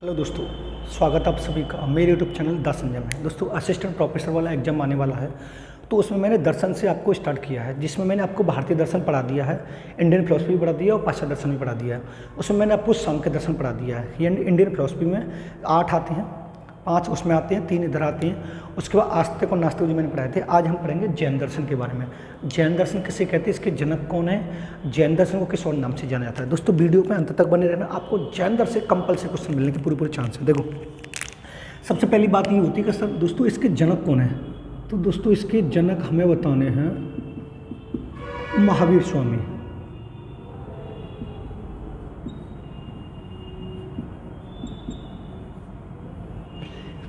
Hello दोस्तों, स्वागत है आप सभी का मेरे यूट्यूब चैनल द संजय में। दोस्तों, असिस्टेंट प्रोफेसर वाला एग्जाम आने वाला है, तो उसमें मैंने दर्शन से आपको स्टार्ट किया है, जिसमें मैंने आपको भारतीय दर्शन पढ़ा दिया है, इंडियन फिलोसफी भी पढ़ा दिया और पाश्चात्य दर्शन भी पढ़ा दिया है। उसमें मैंने आपको सांख्य दर्शन पढ़ा दिया है। ये इंडियन फिलोसफी में 8 आते हैं, 5 उसमें आते हैं, 3 इधर आते हैं। उसके बाद आस्तिक और नास्तिक जो मैंने पढ़ाए थे। आज हम पढ़ेंगे जैन दर्शन के बारे में। जैन दर्शन किसे कहते हैं, इसके जनक कौन है, जैन दर्शन को किस और नाम से जाना जाता है। दोस्तों, वीडियो पे अंत तक बने रहना, आपको जैन दर्शन से कंपल्सरी क्वेश्चन मिलने की पूरी चांस है। देखो, सबसे पहली बात ये होती है कि सर दोस्तों इसके जनक कौन है। तो दोस्तों इसके जनक हमें बताने हैं महावीर स्वामी।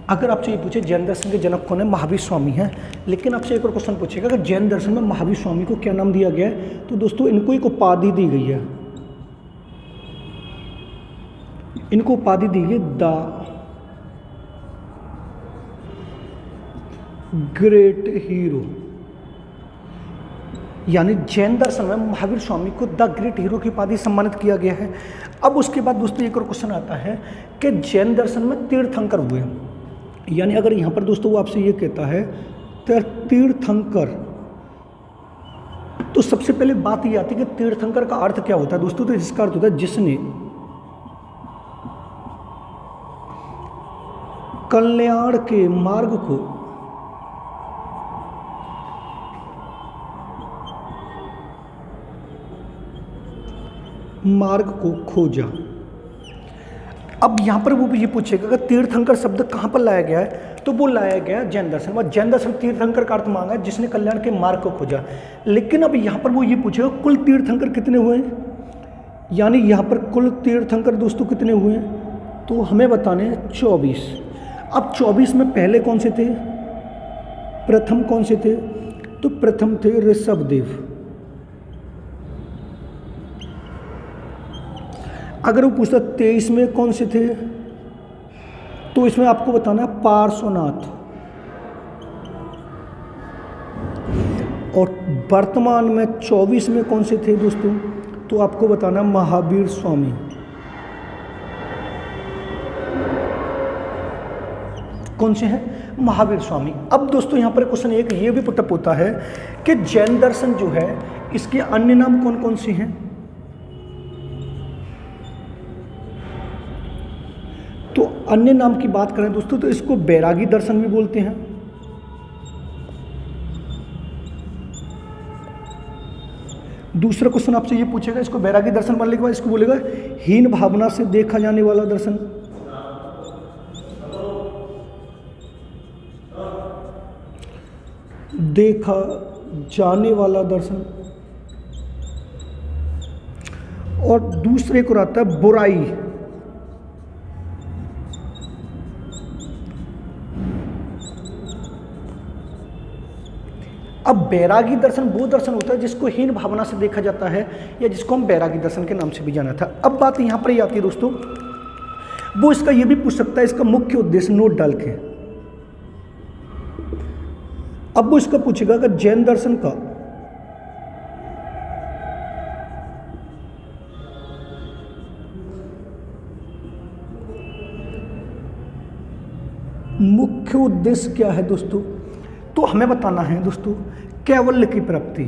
अगर आपसे ये पूछे जैन दर्शन के जनक कौन है, महावीर स्वामी है। लेकिन आपसे एक और क्वेश्चन पूछेगा, अगर जैन दर्शन में महावीर स्वामी को क्या नाम दिया गया है, तो दोस्तों इनको एक उपाधि दी गई है। इनको उपाधि दी गई द ग्रेट हीरो, यानी जैन दर्शन में महावीर स्वामी को द ग्रेट हीरो की उपाधि सम्मानित किया गया है। अब उसके बाद दोस्तों एक और क्वेश्चन आता है कि जैन दर्शन में तीर्थंकर हुए, यानी अगर यहाँ पर दोस्तों वो आपसे ये कहता है तीर्थंकर, तो सबसे पहले बात ये आती है कि तीर्थंकर का अर्थ क्या होता है। दोस्तों, तो इसका अर्थ होता है जिसने कल्याण के मार्ग को खोजा। अब यहाँ पर वो भी ये पूछेगा कि तीर्थंकर शब्द कहाँ पर लाया गया है, तो वो लाया गया जैन दर्शन में। जैन दर्शन तीर्थंकर का अर्थ मांगा है जिसने कल्याण के मार्ग को खोजा। लेकिन अब यहाँ पर वो ये पूछेगा कुल तीर्थंकर कितने हुए हैं, यानी यहाँ पर कुल तीर्थंकर दोस्तों कितने हुए हैं, तो हमें बताने हैं 24। अब 24 में पहले कौन से थे, प्रथम कौन से थे, तो प्रथम थे ऋषभदेव। अगर वो पूछता 23 में कौन से थे, तो इसमें आपको बताना है पार्श्वनाथ। और वर्तमान में 24 में कौन से थे दोस्तों, तो आपको बताना महावीर स्वामी। कौन से हैं, महावीर स्वामी। अब दोस्तों यहाँ पर क्वेश्चन एक ये भी पुटअप होता है कि जैन दर्शन जो है इसके अन्य नाम कौन कौन से हैं। तो अन्य नाम की बात करें दोस्तों, तो इसको बैरागी दर्शन भी बोलते हैं। दूसरा क्वेश्चन आपसे ये पूछेगा, इसको बैरागी दर्शन बोलने के बाद इसको बोलेगा हीन भावना से देखा जाने वाला दर्शन। देखा जाने वाला दर्शन। और दूसरे को आता है बुराई। अब बैरागी दर्शन वो दर्शन होता है जिसको हीन भावना से देखा जाता है, या जिसको हम बैरागी दर्शन के नाम से भी जाना था। अब बात यहाँ पर ही आती है दोस्तों, वो इसका ये भी पूछ सकता है इसका मुख्य उद्देश्य नोट डाल के। अब वो इसका पूछेगा कि जैन दर्शन का मुख्य उद्देश्य क्या है दोस्तों, तो हमें बताना है दोस्तों कैवल्य की प्राप्ति।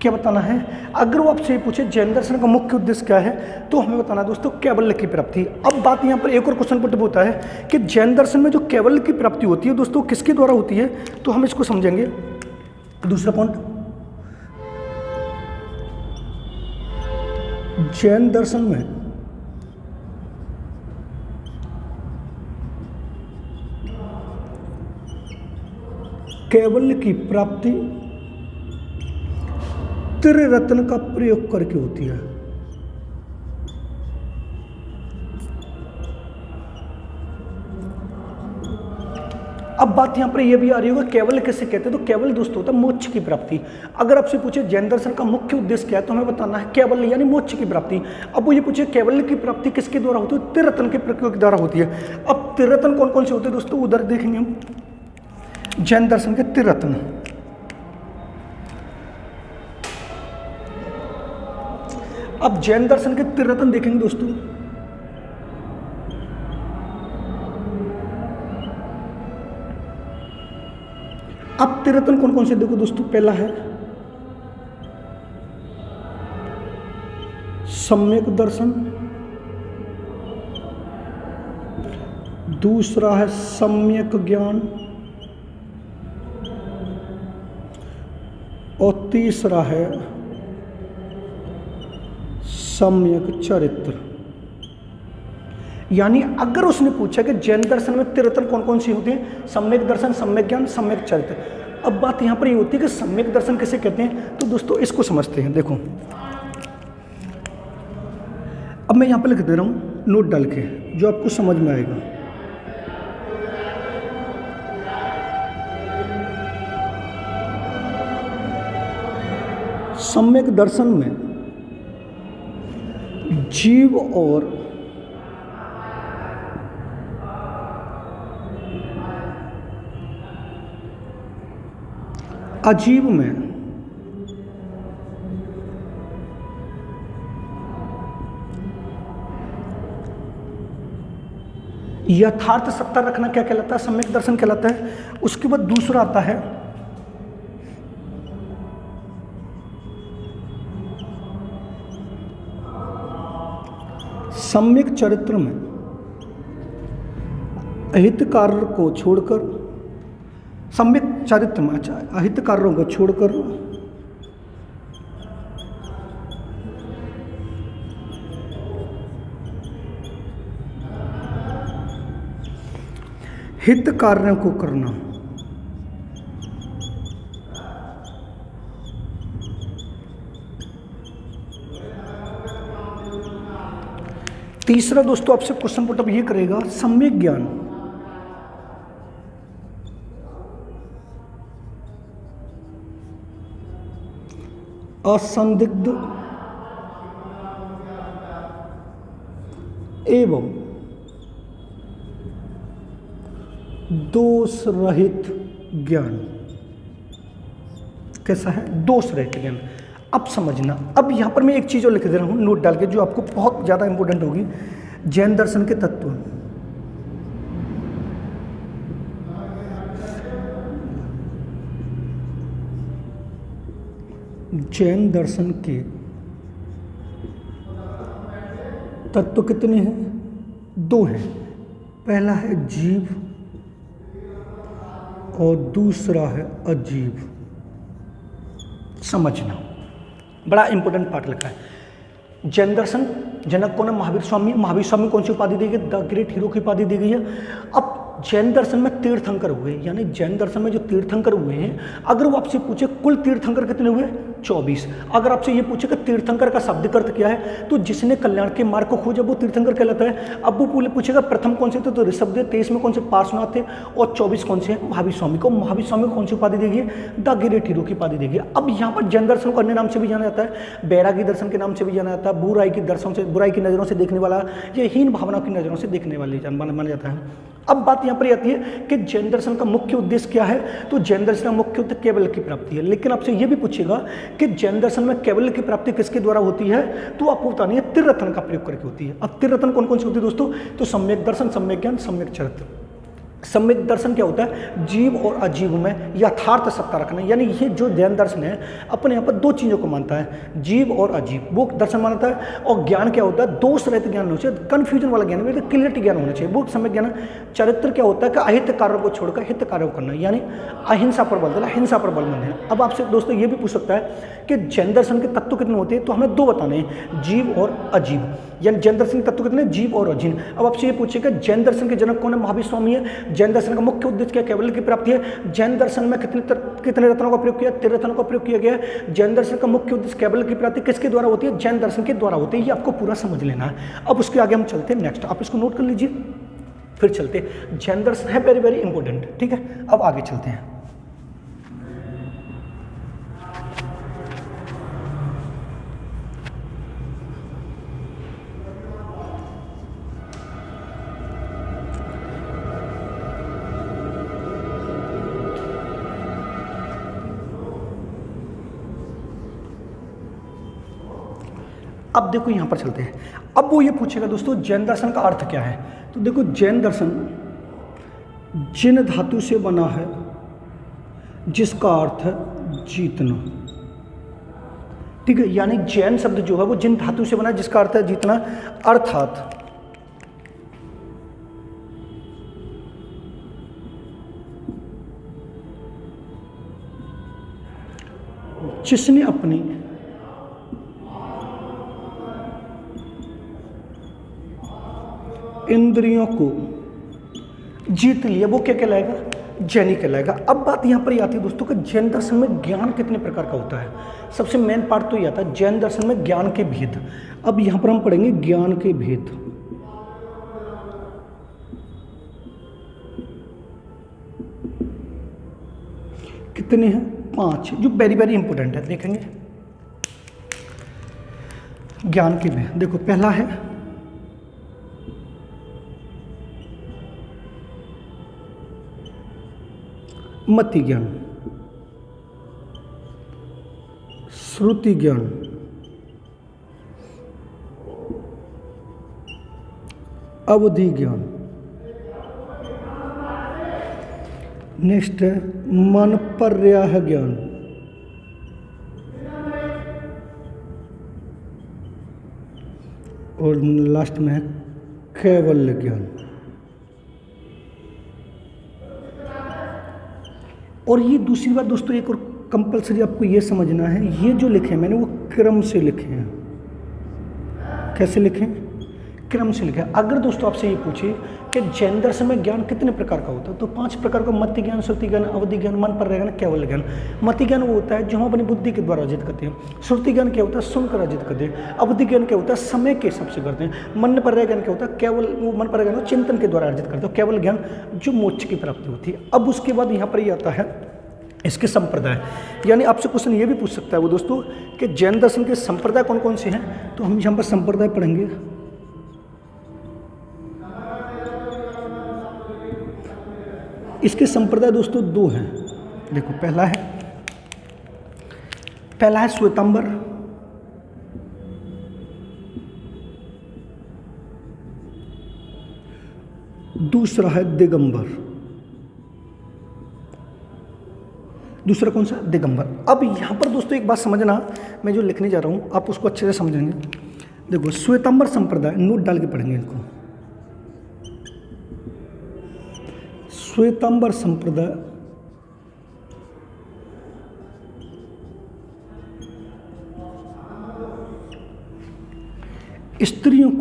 क्या बताना है, अगर वो आपसे पूछे जैन दर्शन का मुख्य उद्देश्य क्या है, तो हमें बताना दोस्तों कैवल्य की प्राप्ति। अब बात यहाँ पर एक और क्वेश्चन पुट होता है कि जैन दर्शन में जो कैवल्य की प्राप्ति होती है दोस्तों किसके द्वारा होती है, तो हम इसको समझेंगे। दूसरा पॉइंट, जैन दर्शन में कैवल्य की प्राप्ति त्रिरत्न का प्रयोग करके होती है। अब बात यहाँ पर यह भी आ रही होगा कैवल्य किसे कहते हैं, तो कैवल्य दोस्तों होता है मोक्ष की प्राप्ति। अगर आपसे पूछे जैन दर्शन का मुख्य उद्देश्य क्या है, तो हमें बताना है कैवल्य यानी मोक्ष की प्राप्ति। अब वो ये पूछे कैवल्य की प्राप्ति किसके द्वारा होती है, त्रिरत्न के प्रयोग के द्वारा होती है। अब त्रिरत्न कौन कौन से होते हैं दोस्तों, उधर देखेंगे हम जैन दर्शन के त्रिरत्न। अब जैन दर्शन के त्रिरत्न देखेंगे दोस्तों। अब त्रिरत्न कौन कौन से देखो दोस्तों, पहला है सम्यक दर्शन, दूसरा है सम्यक ज्ञान और तीसरा है सम्यक चरित्र। यानी अगर उसने पूछा कि जैन दर्शन में त्रिरत्न कौन कौन सी होती हैं, सम्यक दर्शन, सम्यक ज्ञान, सम्यक चरित्र। अब बात यहां पर ये होती है कि सम्यक दर्शन किसे कहते हैं, तो दोस्तों इसको समझते हैं। देखो अब मैं यहां पर लिख दे रहा हूं नोट डाल के, जो आपको समझ में आएगा। सम्यक दर्शन में जीव और अजीव में यथार्थ सत्ता रखना क्या कहलाता है, सम्यक दर्शन कहलाता है। उसके बाद दूसरा आता है सम्यक चरित्र में अहित कार्य को छोड़कर, सम्यक चरित्र में अच्छा अहित कार्यों को छोड़कर हित कार्यों को करना। तीसरा दोस्तों आपसे क्वेश्चन पुटअप ये करेगा सम्यक ज्ञान। असंदिग्ध एवं दोष रहित ज्ञान। कैसा है, दोष रहित ज्ञान। अब समझना, अब यहां पर मैं एक चीज और लिख दे रहा हूं नोट डाल के, जो आपको बहुत ज्यादा इंपॉर्टेंट होगी। जैन दर्शन के तत्व, जैन दर्शन के तत्व कितने हैं, दो हैं। पहला है जीव और दूसरा है अजीव। समझना, बड़ा इंपॉर्टेंट पार्ट लिखा है। जैन दर्शन, जनक कौन है, महावीर स्वामी। महावीर स्वामी कौन सी उपाधि दी गई, द ग्रेट हीरो की उपाधि दी गई है। अब जैन दर्शन में तीर्थंकर हुए, यानी जैन दर्शन में जो तीर्थंकर हुए हैं, अगर वो आपसे पूछे कुल तीर्थंकर कितने हुए, 24। अगर आपसे ये पूछे कि तीर्थंकर का शाब्दिक अर्थ क्या है, तो जिसने कल्याण के मार्ग को खोजा वो तीर्थंकर कहलाता है। अब वो पूछेगा प्रथम कौन से थे, तो ऋषभदेव, 23 में कौन से, पार्श्वनाथ थे, और 24 कौन से, महावीर स्वामी को। महावीर स्वामी को कौन सी उपाधि दी गई, द ग्रेट हीरो की उपाधि दी गई। अब यहाँ पर जैन दर्शन को अन्य नाम से भी जाना जाता है, बैरागी दर्शन के नाम से भी जाना जाता है, बुराई की दर्शन से, बुराई की नजरों से देखने वाला, या हीन भावनाओं की नजरों से देखने वाले माना जाता है। अब बात यहाँ पर आती है कि जैन दर्शन का मुख्य उद्देश्य क्या है, तो जैन दर्शन का मुख्य उद्देश्य केवल की प्राप्ति है। लेकिन आपसे ये भी पूछेगा कि जैन दर्शन में केवल की प्राप्ति किसके द्वारा होती है, तो आपको बतानी है त्रिरत्न का प्रयोग करके होती है। अब त्रिरत्न कौन कौन सी होती है दोस्तों, तो सम्यक दर्शन, सम्यक ज्ञान, सम्यक चरित्र। सम्यक दर्शन क्या होता है, जीव और अजीव में यथार्थ सत्ता रखना। यानी ये जो जैन दर्शन है अपने यहाँ पर दो चीज़ों को मानता है, जीव और अजीव, वो दर्शन मानता है। और ज्ञान क्या होता है, दोष रहित ज्ञान होना चाहिए, कन्फ्यूजन वाला ज्ञान, मतलब क्लियरिटी ज्ञान होना चाहिए, वो सम्यक ज्ञान। चरित्र क्या होता है कि अहित कार्यों को छोड़कर हित कार्यों को करना, यानी अहिंसा पर बल देना, हिंसा पर बल देना। अब आपसे दोस्तों ये भी पूछ सकता है कि जैन दर्शन के तत्व कितने होते हैं, तो हमें दो बताने हैं, जीव और अजीव। यानी जैन दर्शन के तत्व कितने, जीव और अजीव। अब आपसे ये पूछेगा जैन दर्शन के जनक कौन है, महावीर स्वामी है। जैन दर्शन का मुख्य उद्देश्य क्या, केवल की प्राप्ति है। जैन दर्शन में कितने रत्नों का प्रयोग किया, त्रिरत्नों का प्रयोग किया गया है। जैन दर्शन का मुख्य उद्देश्य केवल की प्राप्ति किसके द्वारा होती है, जैन दर्शन के द्वारा होती है। ये आपको पूरा समझ लेना है। अब उसके आगे हम चलते हैं नेक्स्ट, आप इसको नोट कर लीजिए, फिर चलते। जैन दर्शन है वेरी वेरी इंपॉर्टेंट, ठीक है। अब आगे चलते हैं। अब देखो यहाँ पर चलते हैं। अब वो ये पूछेगा दोस्तों जैन दर्शन का अर्थ क्या है। तो देखो जैन दर्शन जिन धातु से बना है जिसका अर्थ है जीतना। ठीक है, यानी जैन शब्द जो है वो जिन धातु से बना है जिसका अर्थ है जीतना, अर्थात जिसने अपनी इंद्रियों को जीत लिया वो क्या कहलाएगा, जैनी कहलाएगा। अब बात यहाँ पर आती है दोस्तों कि जैन दर्शन में ज्ञान कितने प्रकार का होता है। सबसे मेन पार्ट तो ये आता है जैन दर्शन में ज्ञान के भेद। अब यहाँ पर हम पढ़ेंगे ज्ञान के भेद। कितने हैं, 5, जो वेरी वेरी इंपॉर्टेंट है, देखेंगे ज्ञान के भेद। देखो पहला है मति ज्ञान, श्रुति ज्ञान, अवधि ज्ञान, नेक्स्ट है मन पर्याय ज्ञान, और लास्ट में है कैवल्य ज्ञान। और ये दूसरी बात दोस्तों, एक और कंपलसरी आपको ये समझना है, ये जो लिखे हैं मैंने वो क्रम से लिखे हैं। कैसे लिखे हैं, क्रम से लिखे हैं। अगर दोस्तों आपसे ये पूछे कि जैन दर्शन में ज्ञान कितने प्रकार का होता है, तो 5 प्रकार का, मति ज्ञान, श्रुति ज्ञान, अवधि ज्ञान, मन पर्याय ज्ञान, केवल ज्ञान। मति ज्ञान वो होता है जो हम अपनी बुद्धि के द्वारा अर्जित करते हैं। श्रुति ज्ञान क्या होता है, सुनकर अर्जित करते हैं। अवधि ज्ञान क्या होता है, समय के हिसाब से करते हैं। मन पर्याय ज्ञान क्या होता है, केवल वो मन पर्याय ज्ञान चिंतन के द्वारा अर्जित करते हैं। केवल ज्ञान जो मोक्ष की प्राप्ति होती है। अब उसके बाद यहाँ पर ये आता है इसके संप्रदाय, यानी आपसे क्वेश्चन ये भी पूछ सकता है वो दोस्तों कि जैन दर्शन के संप्रदाय कौन कौन से हैं। तो हम यहाँ पर संप्रदाय पढ़ेंगे। इसके संप्रदाय दोस्तों 2 हैं। देखो पहला है श्वेतांबर, दूसरा है दिगंबर। दूसरा कौन सा, दिगंबर। अब यहाँ पर दोस्तों एक बात समझना, मैं जो लिखने जा रहा हूँ आप उसको अच्छे से समझेंगे। देखो श्वेतांबर संप्रदाय, नोट डाल के पढ़ेंगे इनको। श्वेतांबर संप्रदाय स्त्रियों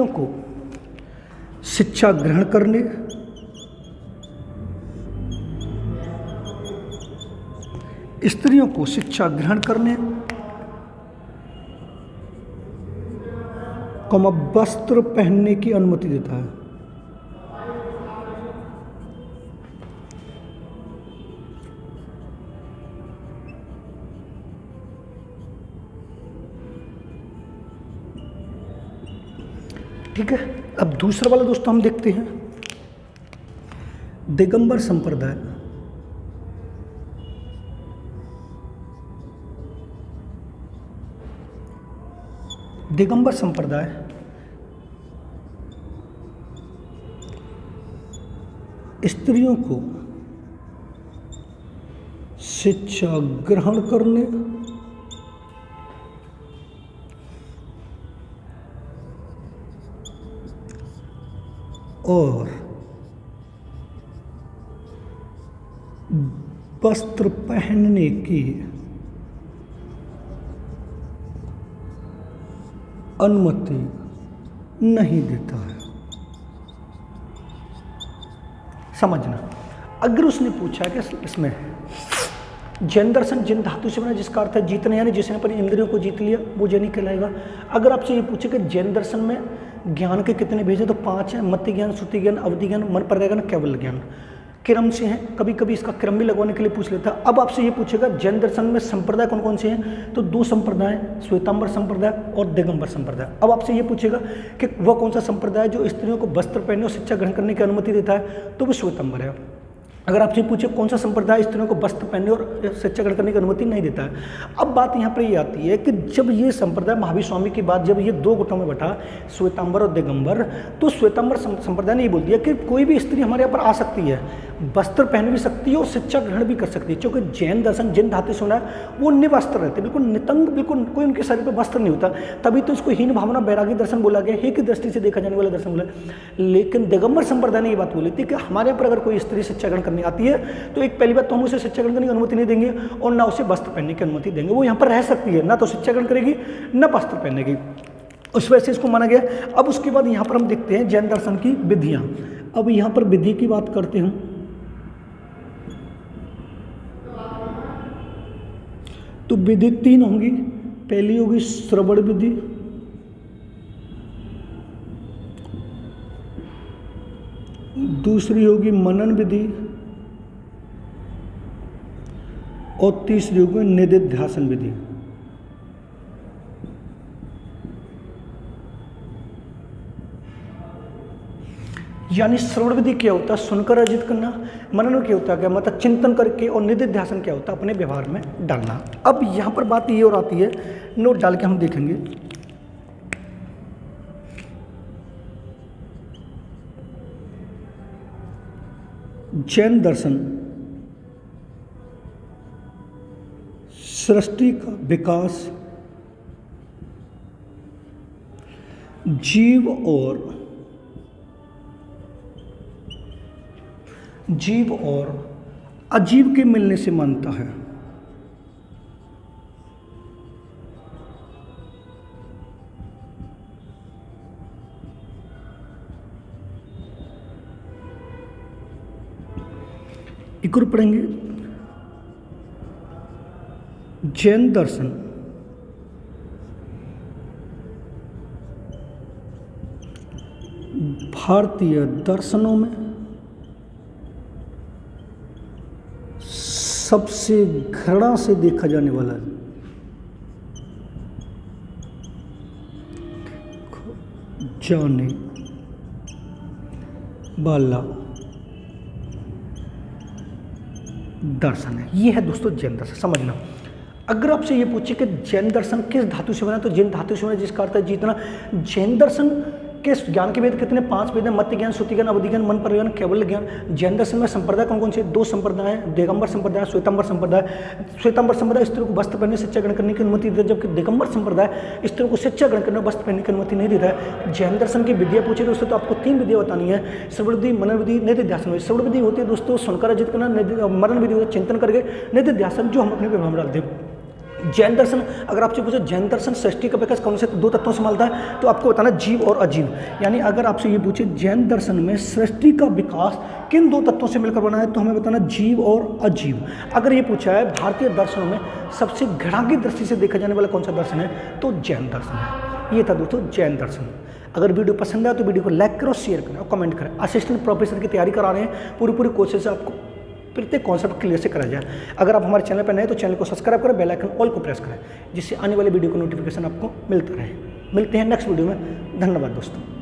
को शिक्षा ग्रहण करने, स्त्रियों को शिक्षा ग्रहण करने, वस्त्र पहनने की अनुमति देता है। ठीक है, अब दूसरा वाला दोस्तों हम देखते हैं दिगंबर संप्रदाय। दिगंबर संप्रदाय स्त्रियों को शिक्षा ग्रहण करने और वस्त्र पहनने की अनुमति नहीं देता है। समझना, अगर उसने पूछा कि इसमें जैन दर्शन जिन धातु से बना जिसका अर्थ है जीतने, यानी जिसने अपनी इंद्रियों को जीत लिया वो जैनी कहलाएगा। अगर आपसे ये पूछे कि जैन दर्शन में ज्ञान के कितने भेद हैं, तो 5 हैं। मति ज्ञान, श्रुति ज्ञान, अवधि ज्ञान, मन पर्याय ज्ञान, केवल ज्ञान। क्रम से हैं, कभी कभी इसका क्रम भी लगवाने के लिए पूछ लेता। अब आपसे ये पूछेगा जैन दर्शन में संप्रदाय कौन कौन से हैं, तो 2 संप्रदाय, श्वेतांबर संप्रदाय और दिगंबर संप्रदाय। अब आपसे ये पूछेगा कि वह कौन सा संप्रदाय जो स्त्रियों को वस्त्र पहनने और शिक्षा ग्रहण करने की अनुमति देता है, तो वो श्वेतांबर है। अगर आपसे पूछे कौन सा संप्रदाय स्त्रियों को वस्त्र पहनने और शिक्षा ग्रहण करने की अनुमति नहीं देता है। अब बात यहाँ पर ये आती है कि जब ये संप्रदाय महावीर स्वामी की बात जब ये दो गुटों में बटा, श्वेतांबर और दिगंबर, तो श्वेतांबर संप्रदाय ने ये बोल दिया कि कोई भी स्त्री हमारे यहाँ पर आ सकती है, वस्त्र पहन भी सकती है और शिक्षा ग्रहण भी कर सकती है। क्योंकि जैन दर्शन, जैन धातु सुना है, वो निवस्त्र रहते, बिल्कुल नितंग, बिल्कुल कोई उनके शरीर पर वस्त्र नहीं होता, तभी तो इसको हीन भावना बैरागी दर्शन बोला गया, हे की दृष्टि से देखा जाने वाला दर्शन बोला। लेकिन दिगंबर संप्रदाय ने ये बात बोली थी कि हमारे यहाँ पर अगर कोई स्त्री शिक्षा ग्रहण करने आती है तो एक पहली बात तो हम उसे शिक्षा ग्रहण करने की अनुमति नहीं देंगे और ना उसे वस्त्र पहनने की अनुमति देंगे। वो यहाँ पर रह सकती है, ना तो शिक्षा ग्रहण करेगी ना वस्त्र पहनेगी, उस वजह से इसको माना गया। अब उसके बाद यहाँ पर हम देखते हैं जैन दर्शन की विधियाँ। अब यहाँ पर विधि की बात करते हैं, तो विधि 3 होंगी। पहली होगी श्रवण विधि, दूसरी होगी मनन विधि और तीसरी होगी निधिध्यासन विधि। यानी श्रवण विधि क्या होता है, सुनकर अर्जित करना, मनन क्या होता है क्या मतलब चिंतन करके, और निधिध्यासन क्या होता है अपने व्यवहार में डालना। अब यहाँ पर बात ये और आती है, नोट डाल के हम देखेंगे। जैन दर्शन सृष्टि का विकास जीव और अजीव के मिलने से मानता है। एक और पढ़ेंगे, जैन दर्शन भारतीय दर्शनों में सबसे घृणा से देखा जाने वाला जाने वाला दर्शन है। ये है दोस्तों जैन दर्शन। समझना, अगर आपसे ये पूछे कि जैन दर्शन किस धातु से बना, तो जैन धातु से बना, जिसका अर्थ है जीतना। जैन दर्शन के ज्ञान के वेद कितने, 5 वेद हैं, मत्य ज्ञान, श्रुति ज्ञान, अवधि ज्ञान, मन परिज्ञान, केवल ज्ञान। जैन दर्शन में संप्रदाय कौन कौन से, 2 संप्रदाय हैं, दिगंबर संप्रदाय, श्वेतांबर संप्रदाय। श्वेतांबर संप्रदाय स्त्रियों को वस्त्र पहनने, शिक्षा ग्रहण करने की अनुमति देता है, जबकि दिगंबर संप्रदाय स्त्रियों को शिक्षा ग्रहण करने, वस्त्र पहनने की अनुमति नहीं देता है। जैन दर्शन की विद्या पूछे दोस्तों तो आपको 3 विधियाँ बतानी है, श्रवण विधि, मनन विधि, निधिध्यासन विधि। श्रवण विधि होती है दोस्तों सुनकर अर्जित करना, मनन विधि होता है चिंतन करके, निधिध्यासन जो हम अपने व्यवहार में डालते हैं। जैन दर्शन, अगर आपसे पूछे जैन दर्शन सृष्टि का विकास कौन से 2 तत्वों से मिलता है, तो आपको बताना जीव और अजीव। यानी अगर आपसे ये पूछे जैन दर्शन में सृष्टि का विकास किन 2 तत्वों से मिलकर बना है, तो हमें बताना जीव और अजीव। अगर ये पूछा है भारतीय दर्शनों में सबसे घृणा की दृष्टि से देखा जाने वाला कौन सा दर्शन है, तो जैन दर्शन है। ये था दोस्तों जैन दर्शन। अगर वीडियो पसंद आए तो वीडियो को लाइक करो, शेयर करें और कमेंट करें। असिस्टेंट प्रोफेसर की तैयारी करा रहे हैं, पूरी कोशिश आपको प्रत्येक कॉन्सेप्ट क्लियर से करा जाए। अगर आप हमारे चैनल पर नए तो चैनल को सब्सक्राइब करें, बेल आइकन ऑल को प्रेस करें, जिससे आने वाले वीडियो को नोटिफिकेशन आपको मिलता रहे। मिलते हैं नेक्स्ट वीडियो में। धन्यवाद दोस्तों।